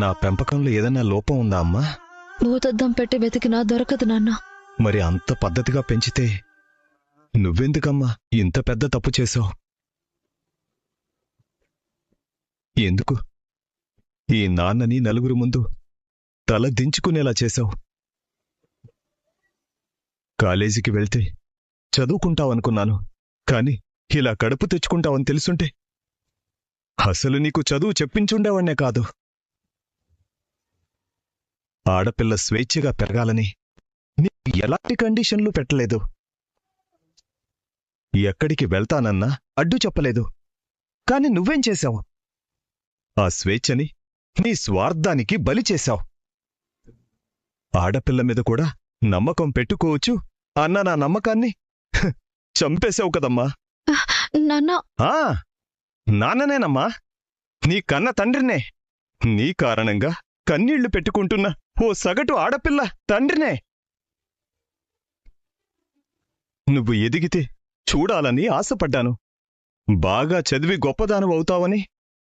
నా పెంపకంలో ఏదైనా లోపం ఉందా అమ్మా? భూతద్దం పెట్టి వెతికినా దొరకదు నాన్న. మరి అంత పద్ధతిగా పెంచితే నువ్వెందుకమ్మా ఇంత పెద్ద తప్పు చేశావు? ఎందుకు ఈ నాన్నని నలుగురు ముందు తల దించుకునేలా చేశావు? కాలేజీకి వెళ్తే చదువుకుంటావనుకున్నాను, కాని ఇలా కడుపు తెచ్చుకుంటావని తెలుసుంటే అసలు నీకు చదువు చెప్పించుండేవాణ్ణే కాదు. ఆడపిల్ల స్వేచ్ఛగా పెరగాలని నీకు ఎలాంటి కండిషన్లు పెట్టలేదు. ఎక్కడికి వెళ్తానన్నా అడ్డు చెప్పలేదు. కాని నువ్వేం చేశావు? ఆ స్వేచ్ఛని నీ స్వార్థానికి బలి చేశావు. ఆడపిల్ల మీద కూడా నమ్మకం పెట్టుకోవచ్చు అన్న నా నమ్మకాన్ని చంపేశావు కదమ్మా. నాన్ననేనమ్మా, నీ కన్న తండ్రినే. నీ కారణంగా కన్నీళ్లు పెట్టుకుంటున్న ఓ సగటు ఆడపిల్ల తండ్రినే. నువ్వు ఎదిగితే చూడాలని ఆశపడ్డాను. బాగా చదివి గొప్పదానవవుతావని,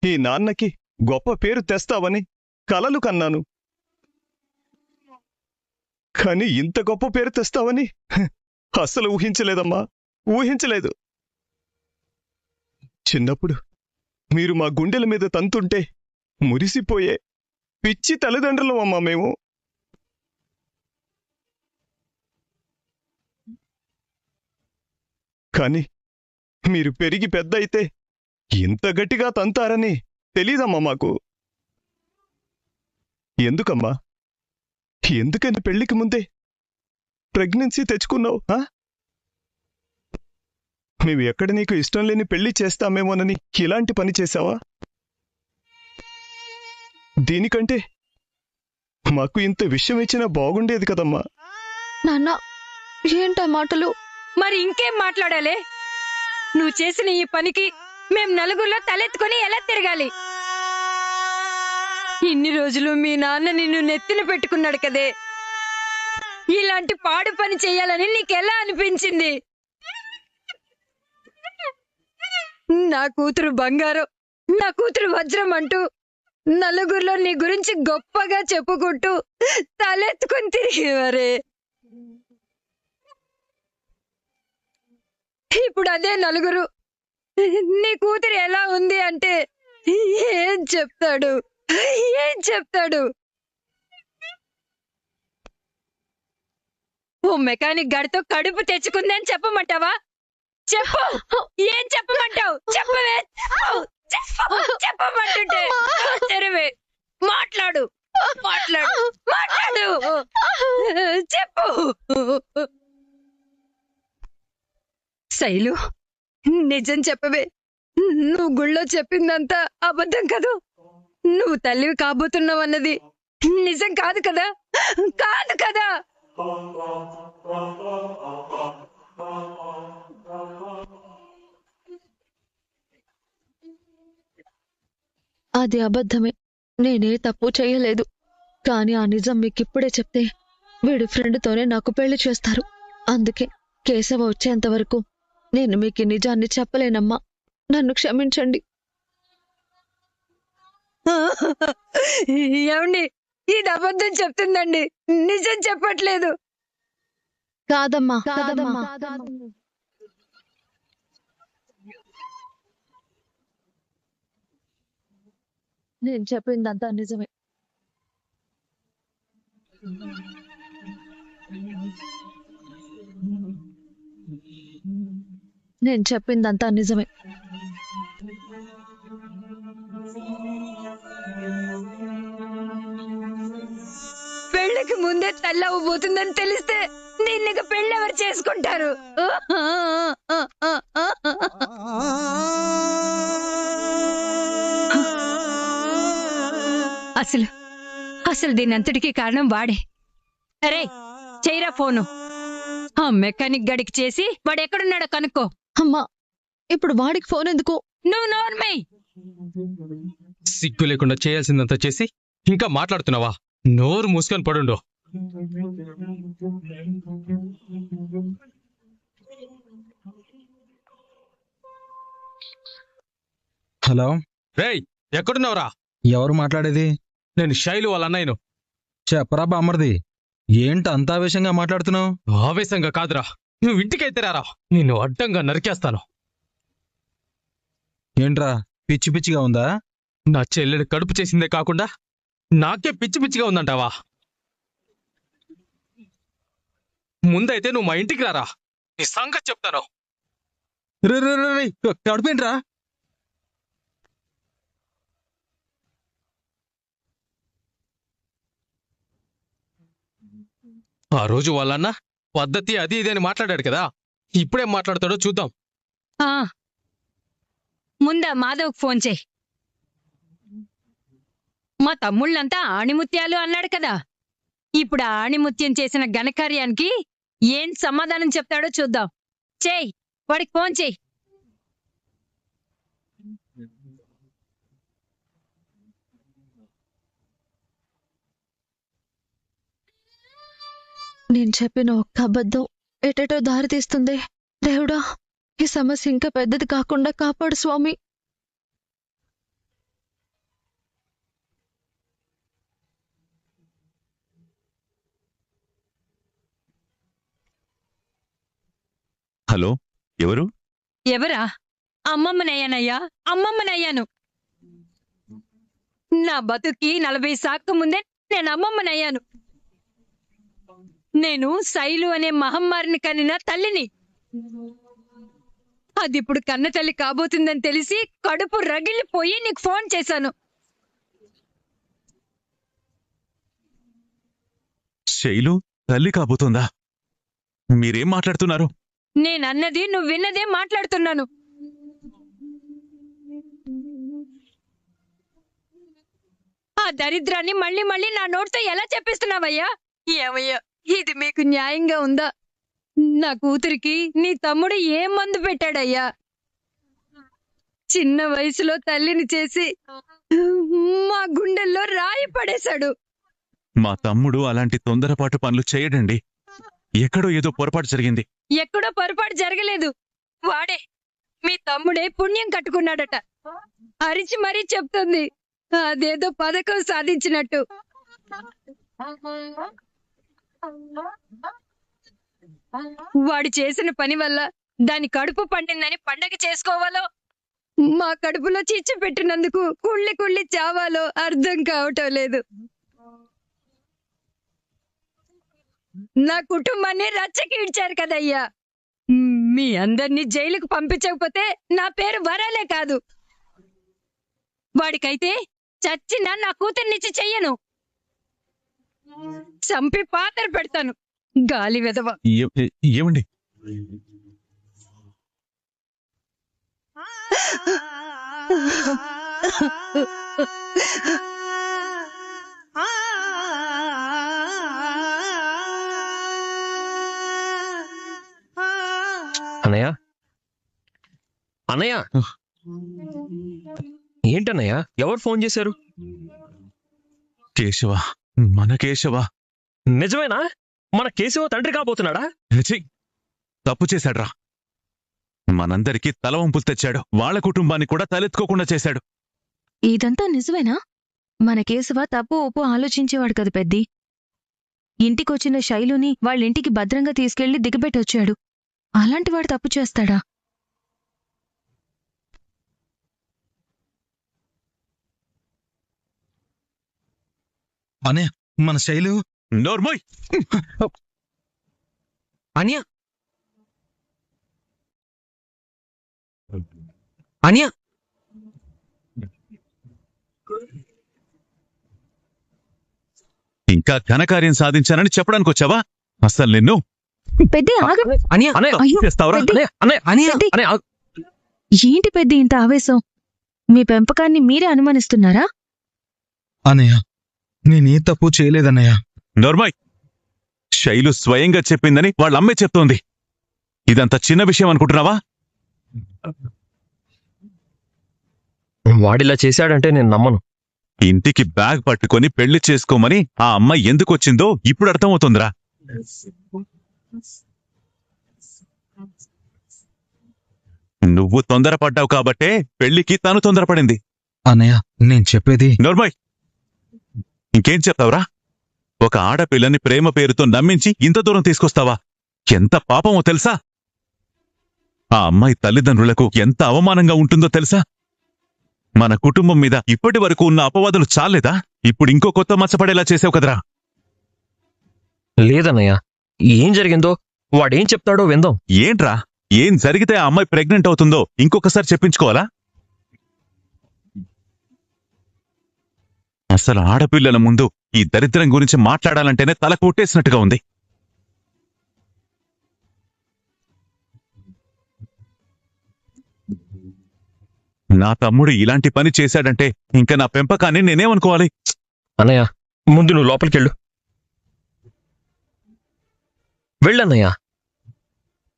ఈ నాన్నకి గొప్ప పేరు తెస్తావని కలలు కన్నాను. కాని ఇంత గొప్ప పేరు తెస్తావని అస్సలు ఊహించలేదమ్మా, ఊహించలేదు. చిన్నప్పుడు మీరు మా గుండెల మీద తంతుంటే మురిసిపోయే పిచ్చి తల్లిదండ్రులం అమ్మా మేము. కాని మీరు పెరిగి పెద్ద అయితే ఇంత గట్టిగా తంతారని తెలీదమ్మా మాకు. ఎందుకమ్మా, ఎందుకని పెళ్లికి ముందే ప్రెగ్నెన్సీ తెచ్చుకున్నావు? మేము ఎక్కడ నీకు ఇష్టం లేని పెళ్లి చేస్తామేమోనని ఇలాంటి పని చేశావా? దీనికంటే మాకు ఇంత విషయం ఇచ్చినా బాగుండేది కదమ్మా. నాన్న, ఏంటా మాటలు? మరి ఇంకేం మాట్లాడాలి? నువ్వు చేసిన ఈ పనికి మేం నలుగురిలో తలెత్తుకొని ఎలా తిరగాలి? ఇన్ని రోజులు మీ నాన్న నిన్ను నెత్తిన పెట్టుకున్నాడు కదే, ఇలాంటి పాడు పని చెయ్యాలని నీకెలా అనిపించింది? నా కూతురు బంగారం, నా కూతురు వజ్రం అంటూ నలుగురిలో నీ గురించి గొప్పగా చెప్పుకుంటూ తలెత్తుకుని తిరిగేవారే. ఇప్పుడు అదే నలుగురు నీ కూతురు ఎలా ఉంది అంటే ఏం చెప్తాడు? ఏం చెప్తాడు? ఓ మెకానిక్ గాడితో కడుపు తెచ్చుకుందని చెప్పమంటావా? చెప్పు, ఏం చెప్పమంటావు? చెప్పవే, చెప్పమంటుంటే తెరవే. మాట్లాడు, మాట్లాడు, మాట్లాడు, చెప్పు. శైలు, నిజం చెప్పవే. నువ్వు గుళ్ళో చెప్పిందంతా అబద్ధం కదా? నువ్వు తల్లివి కాబోతున్నావు అన్నది నిజం కాదు కదా? కాదు కదా? అది అబద్ధమే. నేనే తప్పు చేయలేదు. కాని ఆ నిజం మీకిప్పుడే చెప్తే వీడి ఫ్రెండ్తోనే నాకు పెళ్లి చేస్తారు. అందుకే కేశవ వచ్చేంత వరకు నేను మీకు నిజాన్ని చెప్పలేనమ్మా. నన్ను క్షమించండి. ఏమండి, ఇది అబద్ధం చెప్తుందండి, నిజం చెప్పట్లేదు. కాదమ్మా, కాదమ్మా. నేను చెప్పిందంతా నిజమే. నేను చెప్పిందంతా నిజమే. పెళ్లికి ముందే తల్లవ్వబోతుందని తెలిస్తే దీన్ని పెళ్లి ఎవరు చేసుకుంటారు? అసలు అసలు దీని అంతటికీ కారణం వాడే. అరే చెయ్యరా ఫోను. ఆ మెకానిక్ గడికి చేసి వాడు ఎక్కడున్నాడో కనుక్కో. అమ్మా, ఇప్పుడు వాడికి ఫోన్ ఎందుకు? నువ్వు నోర్మై. సిగ్గు లేకుండా చేయాల్సిందంతా చేసి ఇంకా మాట్లాడుతున్నావా? నోరు మూసుకొని పడుండు. హలో, రేయ్ ఎక్కడున్నావురా? ఎవరు మాట్లాడేది? నేను శైలు వాళ్ళ అన్నయ్యను. చెప్పరా బామ్మర్ది, ఏంటి అంత ఆవేశంగా మాట్లాడుతున్నావు? ఆవేశంగా కాదురా, నువ్వు ఇంటికైతే రారా, నిన్ను అడ్డంగా నరికేస్తాను. ఏంట్రా పిచ్చి పిచ్చిగా ఉందా? నా చెల్లెడు కడుపు చేసిందే కాకుండా నాకే పిచ్చి పిచ్చిగా ఉందంటావా? ముందైతే నువ్వు మా ఇంటికి రారా, నీ సంగతి చెప్తాను. రే రే రే రే, కడుపేంట్రా? ఆ రోజు వాళ్ళన్న పద్ధతి అది ఇది అని మాట్లాడాడు కదా, ఇప్పుడేం మాట్లాడతాడో చూద్దాం. ఆ ముందా మాధవ్కి ఫోన్ చేయి. మా తమ్ముళ్ళంతా ఆణిముత్యాలు అన్నాడు కదా, ఇప్పుడు ఆ ఆణిముత్యం చేసిన ఘనకార్యానికి ఏం సమాధానం చెప్తాడో చూద్దాం. చేయి, వాడికి ఫోన్ చేయి. నేను చెప్పిన ఒక్క అబద్ధం ఎటెటో దారి తీస్తుంది. దేవుడా, ఈ సమస్య ఇంకా పెద్దది కాకుండా కాపాడు స్వామి. హలో, ఎవరు? ఎవరా? అమ్మమ్మనయ్యానయ్యా, అమ్మమ్మనయ్యాను. నా బతుకి 40 సాక్క ముందే నేను అమ్మమ్మనయ్యాను. నేను శైలు అనే మహమ్మారిని కనిన తల్లిని. అదిప్పుడు కన్న తల్లి కాబోతుందని తెలిసి కడుపు రగిలిపోయి నీకు ఫోన్ చేశాను. శైలు తల్లి కాబోతుందా? మీరేం మాట్లాడుతున్నారు? నేనన్నది నువ్వు విన్నదే మాట్లాడుతున్నాను. ఆ దరిద్రాన్ని మళ్ళీ మళ్ళీ నా నోటితో ఎలా చెప్పిస్తున్నావయ్యా? ఏమయ్యా, ఇది మీకు న్యాయంగా ఉందా? నా కూతురికి నీ తమ్ముడు ఏం మందు పెట్టాడయ్యా? చిన్న వయసులో తల్లిని చేసి మా గుండెల్లో రాయి పడేశాడు. మా తమ్ముడు అలాంటి తొందరపాటు పనులు చేయడండి. ఎక్కడో ఏదో పొరపాటు జరిగింది. ఎక్కడో పొరపాటు జరగలేదు. వాడే, మీ తమ్ముడే పుణ్యం కట్టుకున్నాడట. అరిచి మరీ చెప్తుంది, అదేదో పథకం సాధించినట్టు. వాడు చేసిన పని వల్ల దాని కడుపు పండిందని పండగ చేసుకోవాలో, మా కడుపులో చిచ్చు పెట్టినందుకు కుళ్ళి కుళ్ళి చావాలో అర్థం కావటం లేదు. నా కుటుంబాన్ని రచ్చకి ఇడ్చారు కదయ్యా. మీ అందరినీ జైలుకు పంపించకపోతే నా పేరు వరాలే కాదు. వాడికైతే చచ్చినా నా కూతుర్నిచ్చి చెయ్యను. చంపి పాత్ర పెడతాను. గాలి వెదవ. ఏమండి? అన్నయ్య, అన్నయ్య, ఏంటన్నయ్య, ఎవరు ఫోన్ చేశారు? కేశవ, మన కేశవ. నిజమేనా? మన కేశవ తండ్రి కాబోతున్నాడా? ఛీ, తప్పు చేశాడ్రా. మనందరికీ తలవంపులు తెచ్చాడు. వాళ్ళ కుటుంబాన్ని కూడా తలెత్తుకోకుండా చేశాడు. ఇదంతా నిజమేనా? మన కేశవ తప్పు ఒప్పు ఆలోచించేవాడు కదా పెద్ది. ఇంటికొచ్చిన శైలుని వాళ్ళింటికి భద్రంగా తీసుకెళ్లి దిగబెట్టొచ్చాడు. అలాంటివాడు తప్పు చేస్తాడా? అనే మన శైలు. నోర్మోయ్! అనియా, అనియా, ఇంకా ఘనకార్యం సాధించానని చెప్పడానికి వచ్చావా? అసలు నిన్ను పెద్ది ఆగు. అనియా, అన్నయ్య, అయ్యో, చేస్తావురా? పెద్ది. అన్నయ్య, అనియా, పెద్ది. అన్నయ్య, ఏంటి పెద్ది ఇంత ఆవేశం? మీ పెంపకాన్ని మీరే అనుమానిస్తున్నారా? అనయ్య, నేనే తప్పు చేయలేదన్నయ్య. నోర్మోయ్! శైలు స్వయంగా చెప్పిందని వాళ్ళ అమ్మే చెప్తోంది. ఇదంత చిన్న విషయం అనుకుంటున్నావా? వాడిలా చేశాడంటే నేను నమ్మను. ఇంటికి బ్యాగ్ పట్టుకొని పెళ్లి చేసుకోమని ఆ అమ్మ ఎందుకొచ్చిందో ఇప్పుడు అర్థమవుతుందిరా. నువ్వు తొందరపడ్డావు కాబట్టే పెళ్లికి తను తొందరపడింది. అన్నయ్య, నేను చెప్పేది. నోర్మోయ్! ఇంకేం చెప్తావురా? ఒక ఆడపిల్లని ప్రేమ పేరుతో నమ్మించి ఇంత దూరం తీసుకొస్తావా? ఎంత పాపమో తెలుసా? ఆ అమ్మాయి తల్లిదండ్రులకు ఎంత అవమానంగా ఉంటుందో తెలుసా? మన కుటుంబం మీద ఇప్పటి వరకు ఉన్న అపవాదులు చాలేదా? ఇప్పుడు ఇంకో కొత్త మచ్చపడేలా చేసావు కదరా. లేదన్నయ్య, ఏం జరిగిందో వాడేం చెప్తాడో విందాం. ఏంట్రా? ఏం జరిగితే ఆ అమ్మాయి ప్రెగ్నెంట్ అవుతుందో ఇంకొకసారి చెప్పించుకోవాలా? అసలు ఆడపిల్లల ముందు ఈ దరిద్రం గురించి మాట్లాడాలంటేనే తల కొట్టేసినట్టుగా ఉంది. నా తమ్ముడు ఇలాంటి పని చేశాడంటే ఇంకా నా పెంపకాన్ని నేనేమనుకోవాలి? అన్నయ్య, ముందు నువ్వు లోపలికెళ్ళు. వెళ్ళన్నయ్య.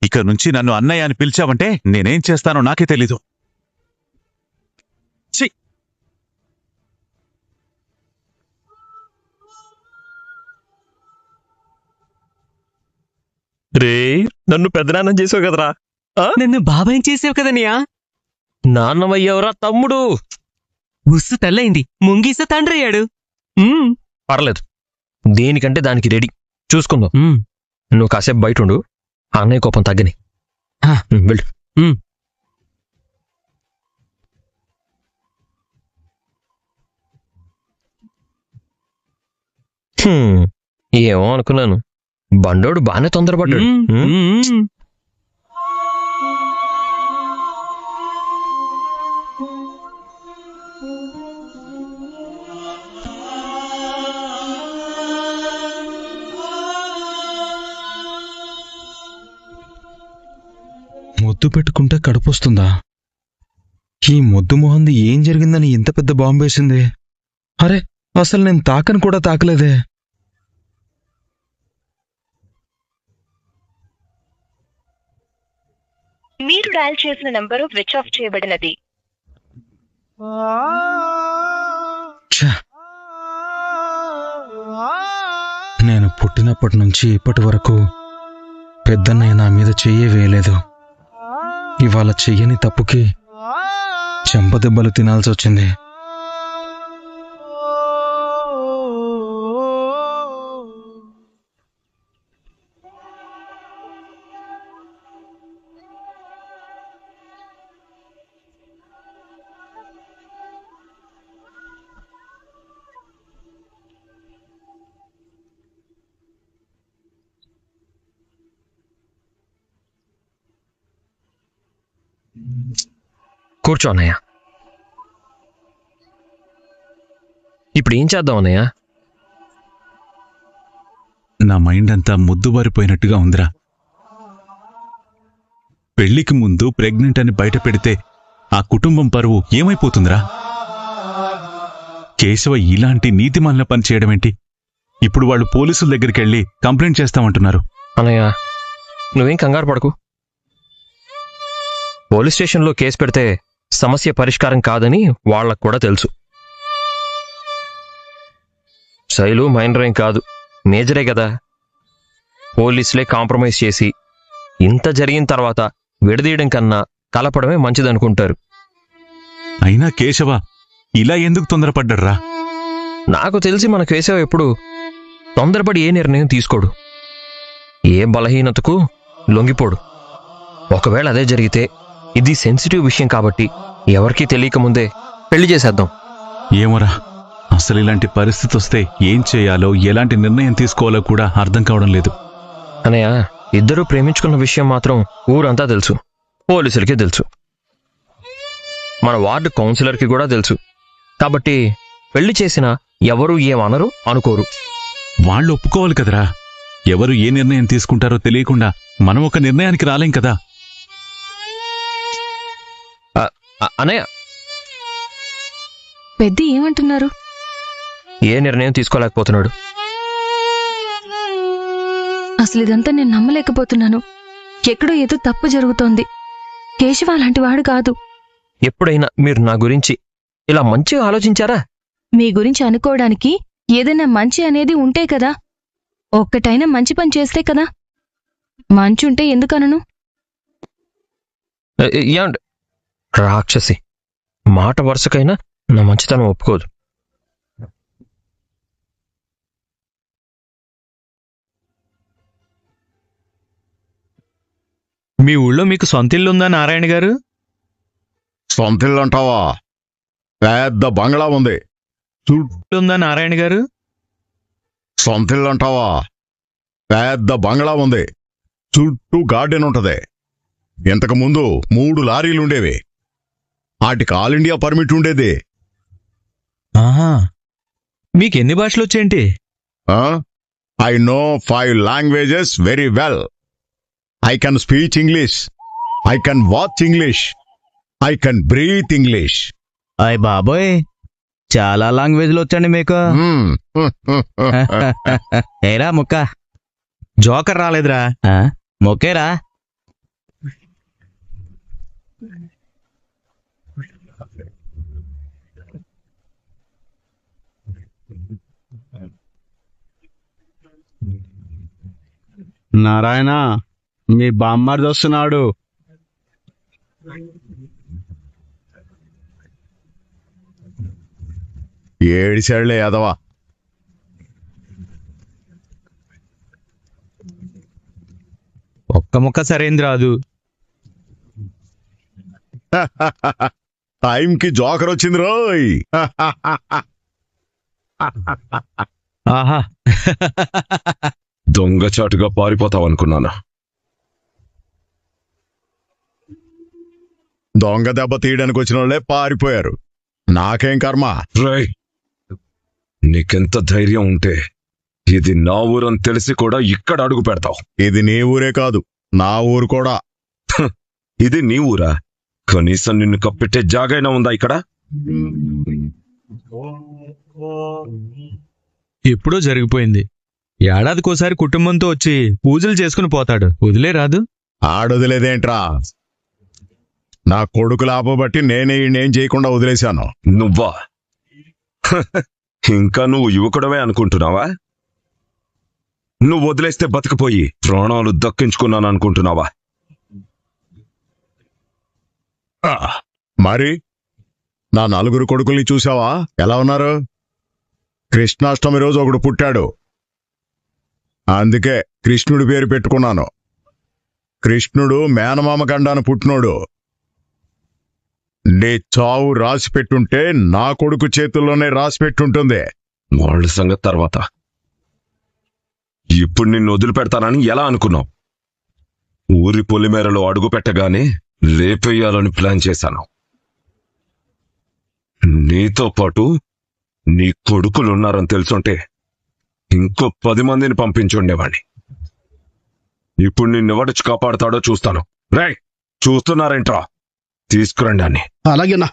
ఇక నుంచి నన్ను అన్నయ్య అని పిలిచావంటే నేనేం చేస్తానో నాకే తెలీదు. ఛీ! రే, నన్ను పెద్దనాన్నం చేసావు కదరా. నన్ను బాబాయ్ చేసావు కదనియా. నాన్నమయ్యవరా తమ్ముడు. ఉస్సు తల్లైంది, ముంగీస తండ్రి అయ్యాడు. పర్లేదు, దేనికంటే దానికి రెడీ. చూసుకుందాం. నువ్వు కాసేపు బయట ఉండు, ఆ అన్నయ్య కోపం తగ్గని. వెళ్ళు. ఏమో అనుకున్నాను, బండోడు బానే తొందరపడ్డాడు. ముద్దు పెట్టుకుంటే కడుపొస్తుందా? ఈ మొద్దు మొహంది ఏం జరిగిందని ఇంత పెద్ద బాంబేసింది? అరే, అసలు నేను తాకని కూడా తాకలేదే. మీరు డయల్ చేసిన నంబరు స్విచ్ ఆఫ్ చేయబడినది. ఛ! నేను పుట్టినప్పటి నుంచి ఇప్పటి వరకు పెద్దన్నయ్య నా మీద చెయ్యే వేయలేదు. ఇవాళ చెయ్యని తప్పుకి చెంపదెబ్బలు తినాల్సి వచ్చింది. కూర్చో అన్నయ్య. ఇప్పుడు ఏం చేద్దాం అన్నయ్య? నా మైండ్ అంతా ముద్దుబారిపోయినట్టుగా ఉందిరా. పెళ్లికి ముందు ప్రెగ్నెంట్ అని బయట పెడితే ఆ కుటుంబం పరువు ఏమైపోతుందిరా? కేశవ ఇలాంటి నీతిమాలిన పని చేయడమేంటి? ఇప్పుడు వాళ్ళు పోలీసుల దగ్గరికి వెళ్ళి కంప్లైంట్ చేస్తామంటున్నారు. అన్నయ్య, నువ్వేం కంగారు పడకు. పోలీస్ స్టేషన్లో కేసు పెడితే సమస్య పరిష్కారం కాదని వాళ్ళకు కూడా తెలుసు. శైలు మైనర్ ఏం కాదు, మేజరే కదా. పోలీసులే కాంప్రమైజ్ చేసి ఇంత జరిగిన తర్వాత విడదీయడం కన్నా కలపడమే మంచిదనుకుంటారు. అయినా కేశవ ఇలా ఎందుకు తొందరపడ్డర్రా? నాకు తెలిసి మన కేశవ ఎప్పుడు తొందరపడి ఏ నిర్ణయం తీసుకోడు, ఏ బలహీనతకు లొంగిపోడు. ఒకవేళ అదే జరిగితే ఇది సెన్సిటివ్ విషయం కాబట్టి ఎవరికీ తెలియకముందే పెళ్లి చేసేద్దాం. ఏమోరా, అసలు ఇలాంటి పరిస్థితి వస్తే ఏం చేయాలో ఎలాంటి నిర్ణయం తీసుకోవాలో కూడా అర్థం కావడం లేదు. అనయ్య, ఇద్దరూ ప్రేమించుకున్న విషయం మాత్రం ఊరంతా తెలుసు, పోలీసులకి తెలుసు, మన వార్డు కౌన్సిలర్కి కూడా తెలుసు. కాబట్టి పెళ్లి చేసినా ఎవరూ ఏమనరు, అనుకోరు. వాళ్ళు ఒప్పుకోవాలి కదరా. ఎవరు ఏ నిర్ణయం తీసుకుంటారో తెలియకుండా మనం ఒక నిర్ణయానికి రాలేం కదా. అనయ్య, పెద్ద ఏమంటున్నారు? ఏ నిర్ణయం తీసుకోలేకపోతున్నాడు. అసలు ఇదంతా నేను నమ్మలేకపోతున్నాను. ఎక్కడో ఏదో తప్పు జరుగుతోంది. కేశవ అలాంటి వాడు కాదు. ఎప్పుడైనా మీరు నా గురించి ఇలా మంచిగా ఆలోచించారా? మీ గురించి అనుకోవడానికి ఏదైనా మంచి అనేది ఉంటే కదా. ఒక్కటైనా మంచి పని చేస్తే కదా. మంచుంటే ఎందుకనను? ఏమండి రాక్షసి, మాట వరుసకైనా నా మంచితనం ఒప్పుకోదు. మీ ఊళ్ళో మీకు సొంత ఇల్లు ఉందా నారాయణ గారు? సొంతిల్లు అంటావా? పెద్ద బంగ్లా ఉంది. ఇల్లు ఉందా నారాయణ గారు? సొంతిల్లు అంటావా? పెద్ద బంగ్లా ఉంది. చుట్టూ గార్డెన్ ఉంటది. ఇంతకు ముందు 3 లారీలుండేవి. వాటికి ఆల్ ఇండియా పర్మిట్ ఉండేది. ఆహా, మీకెన్ని భాషలు వచ్చేంటి? I know 5 languages very well. I can speech English, I can watch English, I can breathe English. అయ్ బాబోయ్, చాలా లాంగ్వేజ్లు వచ్చండి మీకు. ఏరా ముక్క, జోకర్ రాలేదురా. మొక్కేరా. నారాయణ, మీ బామ్మర్ది వస్తున్నాడు. ఏడిసాడులే యాదవా. ఒక్క ముక్క సరైంది రాదు. టైంకి జోకర్ వచ్చింది రోయ్. ఆహా, దొంగచాటుగా పారిపోతావనుకున్నాను. దొంగ దెబ్బ తీయడానికి వచ్చిన వాళ్ళే పారిపోయారు. నాకేం కర్మ. రేయ్, నీకెంత ధైర్యం ఉంటే ఇది నా ఊరని తెలిసి కూడా ఇక్కడ అడుగు పెడతావు? ఇది నీ ఊరే కాదు, నా ఊరు కూడా. ఇది నీ ఊరా? కనీసం నిన్ను కప్పెట్టే జాగైనా ఉందా ఇక్కడ? ఎప్పుడో జరిగిపోయింది. ఏడాదికోసారి కుటుంబంతో వచ్చి పూజలు చేసుకుని పోతాడు. వదిలే రాదు. ఆడొదిలేదేంట్రా? నా కొడుకు లాభబట్టి నేనే ఈయనేం చేయకుండా వదిలేశాను. నువ్వా? ఇంకా నువ్వు యువకుడమే అనుకుంటున్నావా? నువ్వు వదిలేస్తే బతికిపోయి ప్రాణాలు దక్కించుకున్నాను అనుకుంటున్నావా? మరి నా 4 కొడుకుల్ని చూసావా ఎలా ఉన్నారు? కృష్ణాష్టమి రోజు ఒకడు పుట్టాడు. అందుకే కృష్ణుడి పేరు పెట్టుకున్నాను. కృష్ణుడు మేనమామ గండాన పుట్టినోడు. నీ చావు రాసి పెట్టుంటే నా కొడుకు చేతుల్లోనే రాసి పెట్టుంటుంది. వాళ్ళ సంగతి తర్వాత. ఇప్పుడు నిన్ను వదిలిపెడతానని ఎలా అనుకున్నావు? ఊరి పొలిమేరలో అడుగు పెట్టగానే లేపేయాలని ప్లాన్ చేశాను. నీతో పాటు నీ కొడుకులున్నారని తెలుసుంటే ఇంకో 10 మందిని పంపించుండేవాణ్ణి. ఇప్పుడు నిన్నెవడొచ్చి కాపాడుతాడో చూస్తాను. రేయ్, చూస్తున్నారేంట్రా? తీసుకురండి అన్ని. అలాగేనా?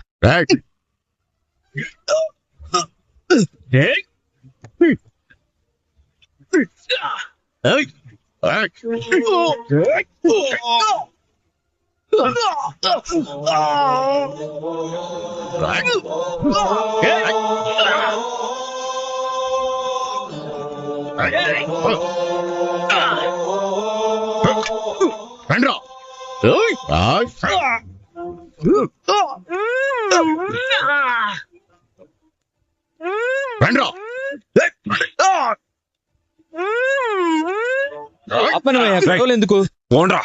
రండ్రా. రండ్రా. ఎందుకు పోండ్రా.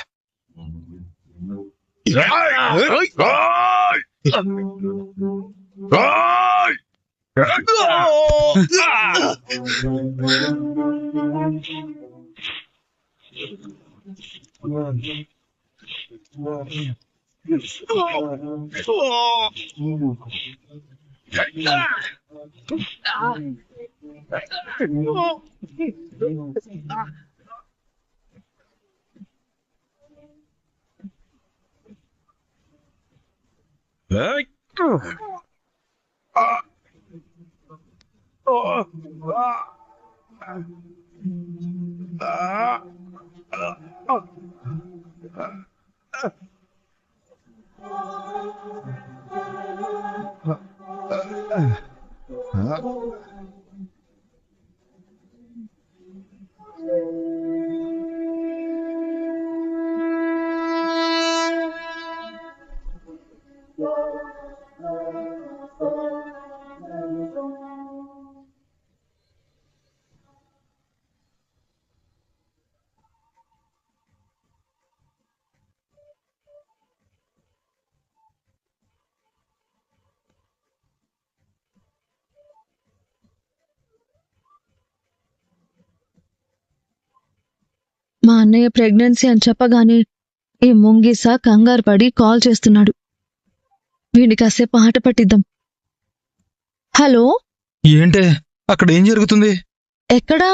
అన్నయ్య ప్రెగ్నెన్సీ అని చెప్పగానే ఈ ముంగీస కంగారు పడి కాల్ చేస్తున్నాడు. వీడిని కాసేపు ఆట పట్టిద్దాం. హలో, ఏంటే అక్కడ ఏం జరుగుతుంది? ఎక్కడా?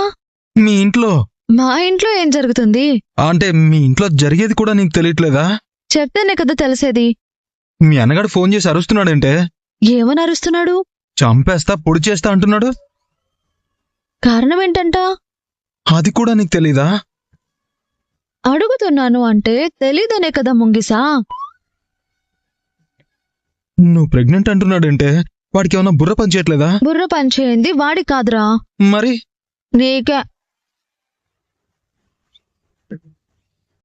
మీ ఇంట్లో. మా ఇంట్లో ఏం జరుగుతుంది? అంటే మీ ఇంట్లో జరిగేది కూడా నీకు తెలియట్లేదా? చెప్తేనే కదా తెలిసేది. మీ అన్నగాడు ఫోన్ చేసి అరుస్తున్నాడంటే. ఏమని అరుస్తున్నాడు? చంపేస్తా పొడి చేస్తా అంటున్నాడు. కారణం ఏంటంట? అది కూడా నీకు తెలీదా? అడుగుతున్నాను అంటే తెలీదనే కదా ముంగిసా. నువ్వు ప్రెగ్నెంట్ అంటున్నాడంటే వాడికి ఏమన్నా బుర్ర పనిచేయట్లేదా? బుర్ర పనిచేయింది వాడి కాదురా, మరి నీకే.